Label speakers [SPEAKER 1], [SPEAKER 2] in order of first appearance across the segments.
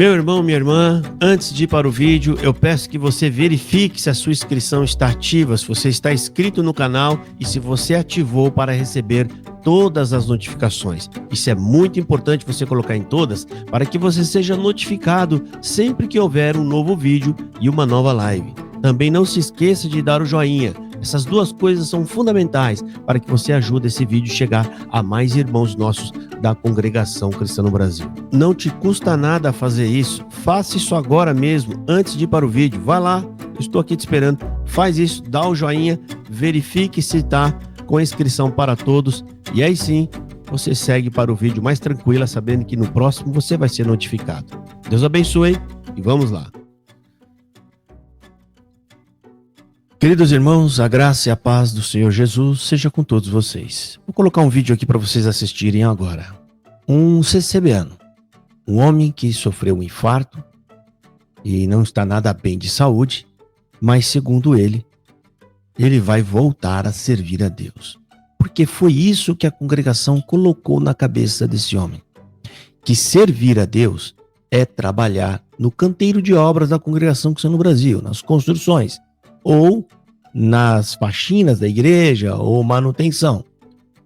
[SPEAKER 1] Meu irmão, minha irmã, antes de ir para o vídeo, eu peço que você verifique se a sua inscrição está ativa, se você está inscrito no canal e se você ativou para receber todas as notificações. Isso é muito importante você colocar em todas para que você seja notificado sempre que houver um novo vídeo e uma nova live. Também não se esqueça de dar o joinha. Essas duas coisas são fundamentais para que você ajude esse vídeo a chegar a mais irmãos nossos da Congregação Cristã no Brasil. Não te custa nada fazer isso. Faça isso agora mesmo, antes de ir para o vídeo. Vai lá, eu estou aqui te esperando. Faz isso, dá o joinha, verifique se está com a inscrição para todos. E aí sim, você segue para o vídeo mais tranquila, sabendo que no próximo você vai ser notificado. Deus abençoe e vamos lá. Queridos irmãos, a graça e a paz do Senhor Jesus seja com todos vocês. Vou colocar um vídeo aqui para vocês assistirem agora. Um CCBano, um homem que sofreu um infarto e não está nada bem de saúde, mas segundo ele vai voltar a servir a Deus. Porque foi isso que a congregação colocou na cabeça desse homem. Que servir a Deus é trabalhar no canteiro de obras da Congregação Cristã no Brasil, nas construções, ou nas faxinas da igreja, ou manutenção,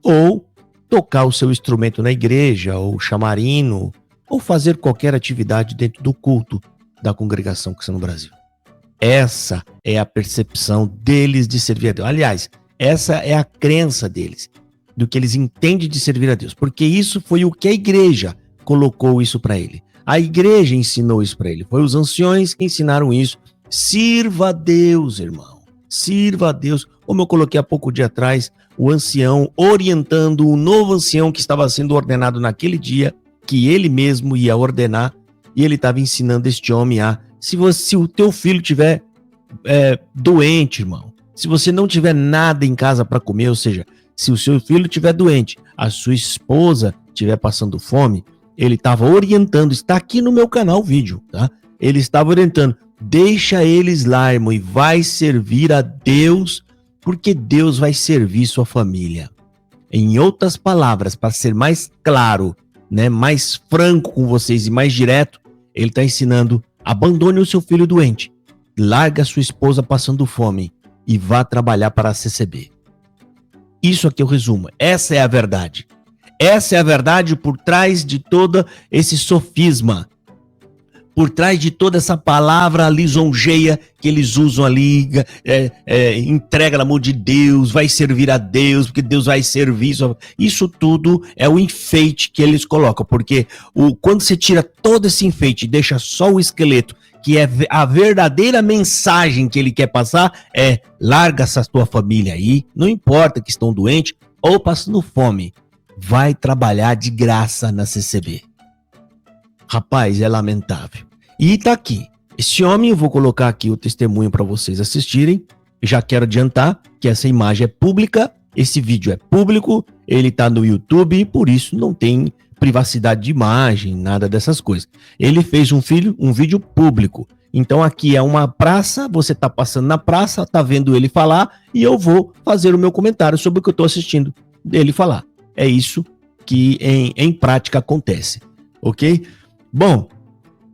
[SPEAKER 1] ou tocar o seu instrumento na igreja, ou chamarino, ou fazer qualquer atividade dentro do culto da Congregação Cristã no Brasil. Essa é a percepção deles de servir a Deus. Aliás, essa é a crença deles, do que eles entendem de servir a Deus, porque isso foi o que a igreja colocou isso para ele. A igreja ensinou isso para ele, foi os anciões que ensinaram isso. Sirva a Deus, irmão. Sirva a Deus. Como eu coloquei há pouco dia atrás, o ancião orientando o novo ancião que estava sendo ordenado naquele dia, que ele mesmo ia ordenar, e ele estava ensinando este homem a... Se o teu filho estiver doente, irmão, se você não tiver nada em casa para comer, ou seja, se o seu filho estiver doente, a sua esposa estiver passando fome, ele estava orientando, está aqui no meu canal o vídeo, tá? Ele estava orientando, deixa eles lá, irmão, e vai servir a Deus, porque Deus vai servir sua família. Em outras palavras, para ser mais claro, né, mais franco com vocês e mais direto, ele está ensinando, abandone o seu filho doente, larga a sua esposa passando fome e vá trabalhar para a CCB. Isso aqui é o resumo, essa é a verdade. Essa é a verdade por trás de todo esse sofisma, por trás de toda essa palavra lisonjeia que eles usam ali, entrega na mão de Deus, vai servir a Deus, porque Deus vai servir. Isso tudo é o enfeite que eles colocam, porque quando você tira todo esse enfeite e deixa só o esqueleto, que é a verdadeira mensagem que ele quer passar, larga essa tua família aí, não importa que estão doentes ou passando fome, vai trabalhar de graça na CCB. Rapaz, é lamentável. E tá aqui. Esse homem, eu vou colocar aqui o testemunho para vocês assistirem. Já quero adiantar que essa imagem é pública, esse vídeo é público, ele tá no YouTube e por isso não tem privacidade de imagem, nada dessas coisas. Ele fez um vídeo público. Então aqui é uma praça, você tá passando na praça, tá vendo ele falar e eu vou fazer o meu comentário sobre o que eu tô assistindo dele falar. É isso que em prática acontece, ok? Bom,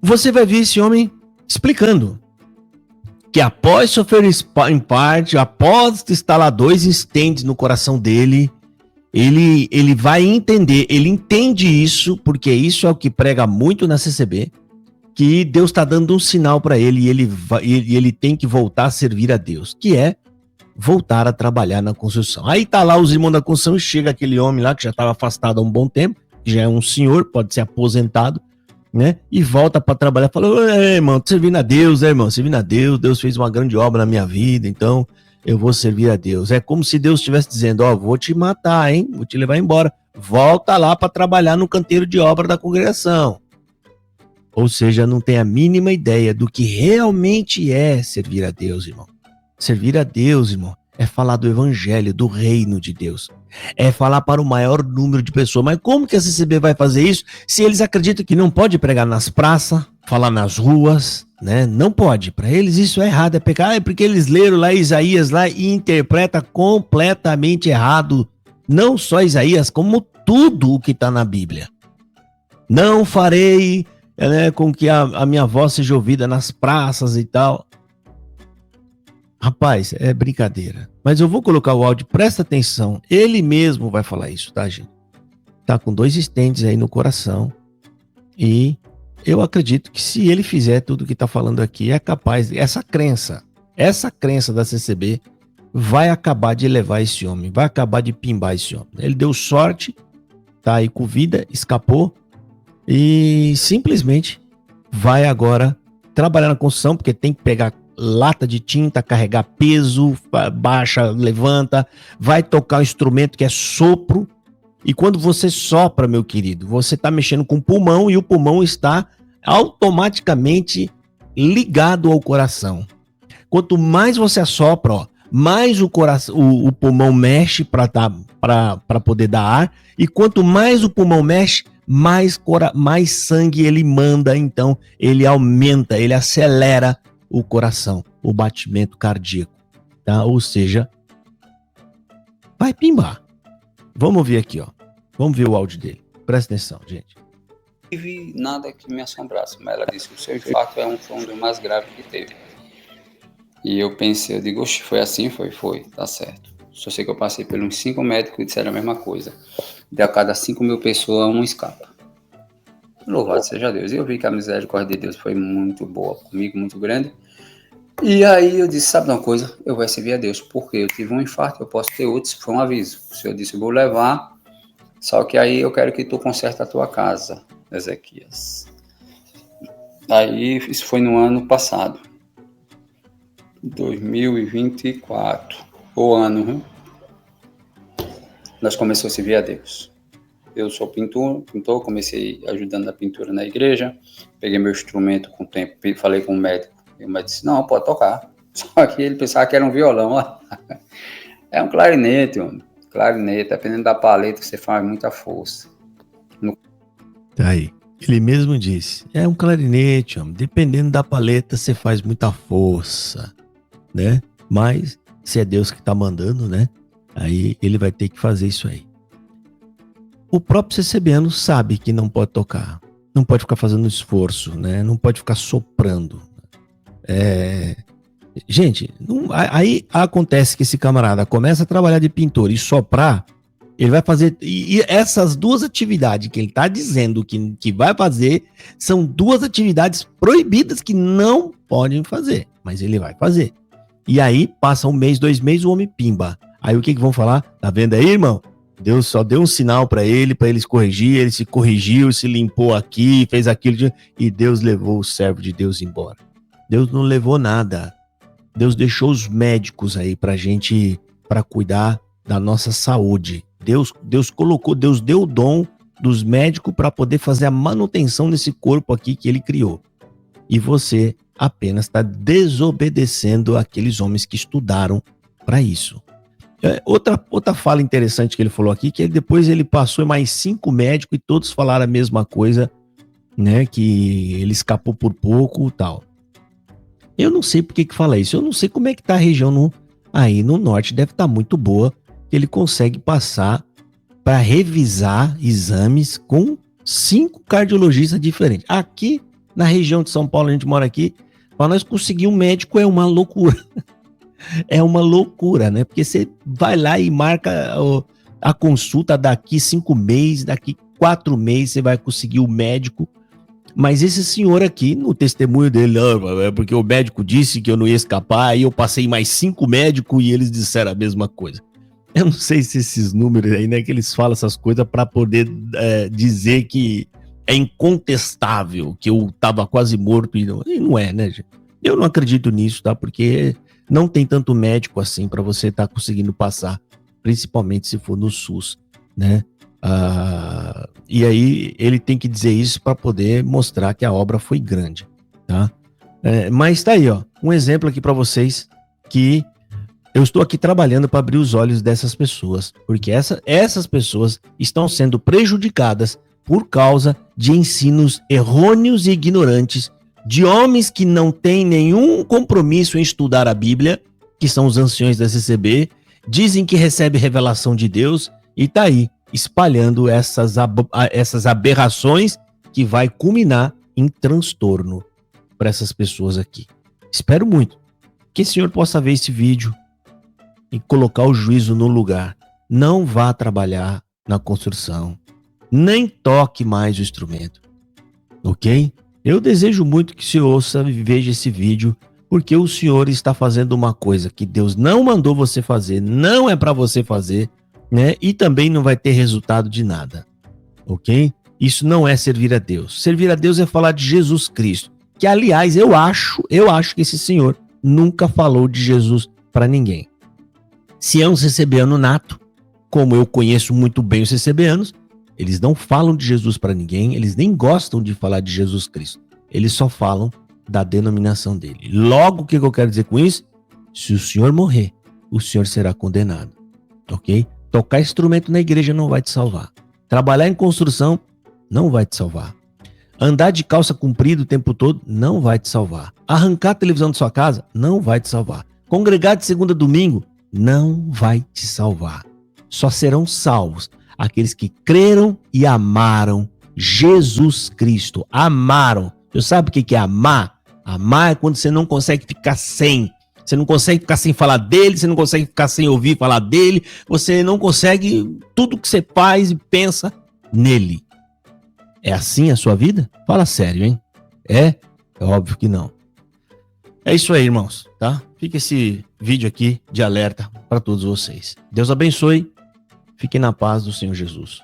[SPEAKER 1] você vai ver esse homem explicando que após sofrer em parte, após instalar 2 estentes no coração dele, ele vai entender, ele entende isso, porque isso é o que prega muito na CCB, que Deus está dando um sinal para ele e ele tem que voltar a servir a Deus, que é voltar a trabalhar na construção. Aí tá lá os irmãos da construção e chega aquele homem lá que já estava afastado há um bom tempo, que já é um senhor, pode ser aposentado, né? E volta para trabalhar, fala, irmão, tô servindo a Deus, irmão, servindo a Deus, Deus fez uma grande obra na minha vida, então eu vou servir a Deus. É como se Deus estivesse dizendo, vou te matar, hein? Vou te levar embora. Volta lá para trabalhar no canteiro de obra da congregação. Ou seja, não tem a mínima ideia do que realmente é servir a Deus, irmão. Servir a Deus, irmão, é falar do evangelho, do reino de Deus. É falar para o maior número de pessoas. Mas como que a CCB vai fazer isso se eles acreditam que não pode pregar nas praças, falar nas ruas, né? Não pode. Para eles isso é errado, é pecado. É porque eles leram lá Isaías lá e interpreta completamente errado. Não só Isaías, como tudo o que está na Bíblia. Não farei né, com que a minha voz seja ouvida nas praças e tal. Rapaz, é brincadeira. Mas eu vou colocar o áudio, presta atenção. Ele mesmo vai falar isso, tá, gente? Tá com 2 estentes aí no coração. E eu acredito que se ele fizer tudo que tá falando aqui, é capaz, essa crença da CCB vai acabar de levar esse homem, vai acabar de pimbar esse homem. Ele deu sorte, tá aí com vida, escapou e simplesmente vai agora trabalhar na construção, porque tem que pegar lata de tinta, carregar peso, baixa, levanta, vai tocar um instrumento que é sopro. E quando você sopra, meu querido, você está mexendo com o pulmão e o pulmão está automaticamente ligado ao coração. Quanto mais você assopra, ó, mais o pulmão mexe para poder dar ar. E quanto mais o pulmão mexe, mais sangue ele manda. Então ele aumenta, ele acelera o coração, o batimento cardíaco, tá? Ou seja, vai pimbar. Vamos ouvir aqui, ó. Vamos ver o áudio dele. Presta atenção, gente.
[SPEAKER 2] Não tive nada que me assombrasse, mas ela disse que o seu infarto foi um dos mais graves que teve. E eu pensei, eu digo, oxe, foi assim? Foi, tá certo. Só sei que eu passei por uns 5 médicos e disseram a mesma coisa. De a cada 5.000 pessoas, um escapa. Louvado seja Deus. E eu vi que a misericórdia de Deus foi muito boa comigo, muito grande. E aí eu disse, sabe de uma coisa? Eu vou servir a Deus, porque eu tive um infarto, eu posso ter outros, foi um aviso. O Senhor disse, eu vou levar, só que aí eu quero que tu conserte a tua casa, Ezequias. Aí isso foi no ano passado, 2024, o ano, viu? Nós começamos a servir a Deus. Eu sou pintor, comecei ajudando na pintura na igreja, peguei meu instrumento com o tempo, falei com o médico, e o médico disse, não, pode tocar. Só que ele pensava que era um violão, ó. É um clarinete, homem. Clarinete, dependendo da paleta, você faz muita força.
[SPEAKER 1] Tá aí. Ele mesmo disse, é um clarinete, homem. Dependendo da paleta, você faz muita força, né? Mas, se é Deus que tá mandando, né? Aí ele vai ter que fazer isso aí. O próprio CCBano sabe que não pode tocar, não pode ficar fazendo esforço, né? Não pode ficar soprando. Gente, aí acontece que esse camarada começa a trabalhar de pintor e soprar, ele vai fazer... E essas 2 atividades que ele está dizendo que vai fazer são 2 atividades proibidas que não podem fazer, mas ele vai fazer. E aí passa 1 mês, 2 meses, o homem pimba. Aí o que vão falar? Tá vendo aí, irmão? Deus só deu um sinal para ele se corrigir, ele se corrigiu, se limpou aqui, fez aquilo, e Deus levou o servo de Deus embora. Deus não levou nada. Deus deixou os médicos aí pra gente, para cuidar da nossa saúde. Deus deu o dom dos médicos para poder fazer a manutenção desse corpo aqui que ele criou. E você apenas está desobedecendo aqueles homens que estudaram para isso. Outra fala interessante que ele falou aqui, que depois ele passou mais 5 médicos e todos falaram a mesma coisa, né? Que ele escapou por pouco e tal. Eu não sei por que fala isso. Eu não sei como é que tá a região aí no norte. Deve estar muito boa. Ele consegue passar para revisar exames com 5 cardiologistas diferentes. Aqui na região de São Paulo, a gente mora aqui, para nós conseguir um médico é uma loucura. É uma loucura, né? Porque você vai lá e marca a consulta daqui 5 meses, daqui 4 meses você vai conseguir o médico. Mas esse senhor aqui, no testemunho dele, é porque o médico disse que eu não ia escapar, aí eu passei mais 5 médicos e eles disseram a mesma coisa. Eu não sei se esses números aí, né, que eles falam essas coisas para poder dizer que é incontestável, que eu tava quase morto e não é, né, gente? Eu não acredito nisso, tá? Porque não tem tanto médico assim para você estar conseguindo passar, principalmente se for no SUS, né? E aí ele tem que dizer isso para poder mostrar que a obra foi grande, tá? Mas tá aí, ó, um exemplo aqui para vocês que eu estou aqui trabalhando para abrir os olhos dessas pessoas, porque essas pessoas estão sendo prejudicadas por causa de ensinos errôneos e ignorantes de homens que não têm nenhum compromisso em estudar a Bíblia, que são os anciões da CCB, dizem que recebe revelação de Deus e tá aí espalhando essas aberrações que vai culminar em transtorno para essas pessoas aqui. Espero muito que o senhor possa ver esse vídeo e colocar o juízo no lugar. Não vá trabalhar na construção, nem toque mais o instrumento, ok? Eu desejo muito que o senhor ouça e veja esse vídeo, porque o senhor está fazendo uma coisa que Deus não mandou você fazer, não é para você fazer, né? E também não vai ter resultado de nada, ok? Isso não é servir a Deus. Servir a Deus é falar de Jesus Cristo, que aliás eu acho que esse senhor nunca falou de Jesus para ninguém. Se é um CCBano nato, como eu conheço muito bem os CCBanos, eles não falam de Jesus para ninguém, eles nem gostam de falar de Jesus Cristo. Eles só falam da denominação dele. Logo, o que eu quero dizer com isso? Se o senhor morrer, o senhor será condenado, ok? Tocar instrumento na igreja não vai te salvar. Trabalhar em construção não vai te salvar. Andar de calça comprida o tempo todo não vai te salvar. Arrancar a televisão da sua casa não vai te salvar. Congregar de segunda a domingo não vai te salvar. Só serão salvos aqueles que creram e amaram Jesus Cristo. Amaram. Você sabe o que é amar? Amar é quando você não consegue ficar sem. Você não consegue ficar sem falar dele, você não consegue ficar sem ouvir falar dele, você não consegue tudo que você faz e pensa nele. É assim a sua vida? Fala sério, hein? É óbvio que não. É isso aí, irmãos, tá? Fica esse vídeo aqui de alerta para todos vocês. Deus abençoe. Fiquem na paz do Senhor Jesus.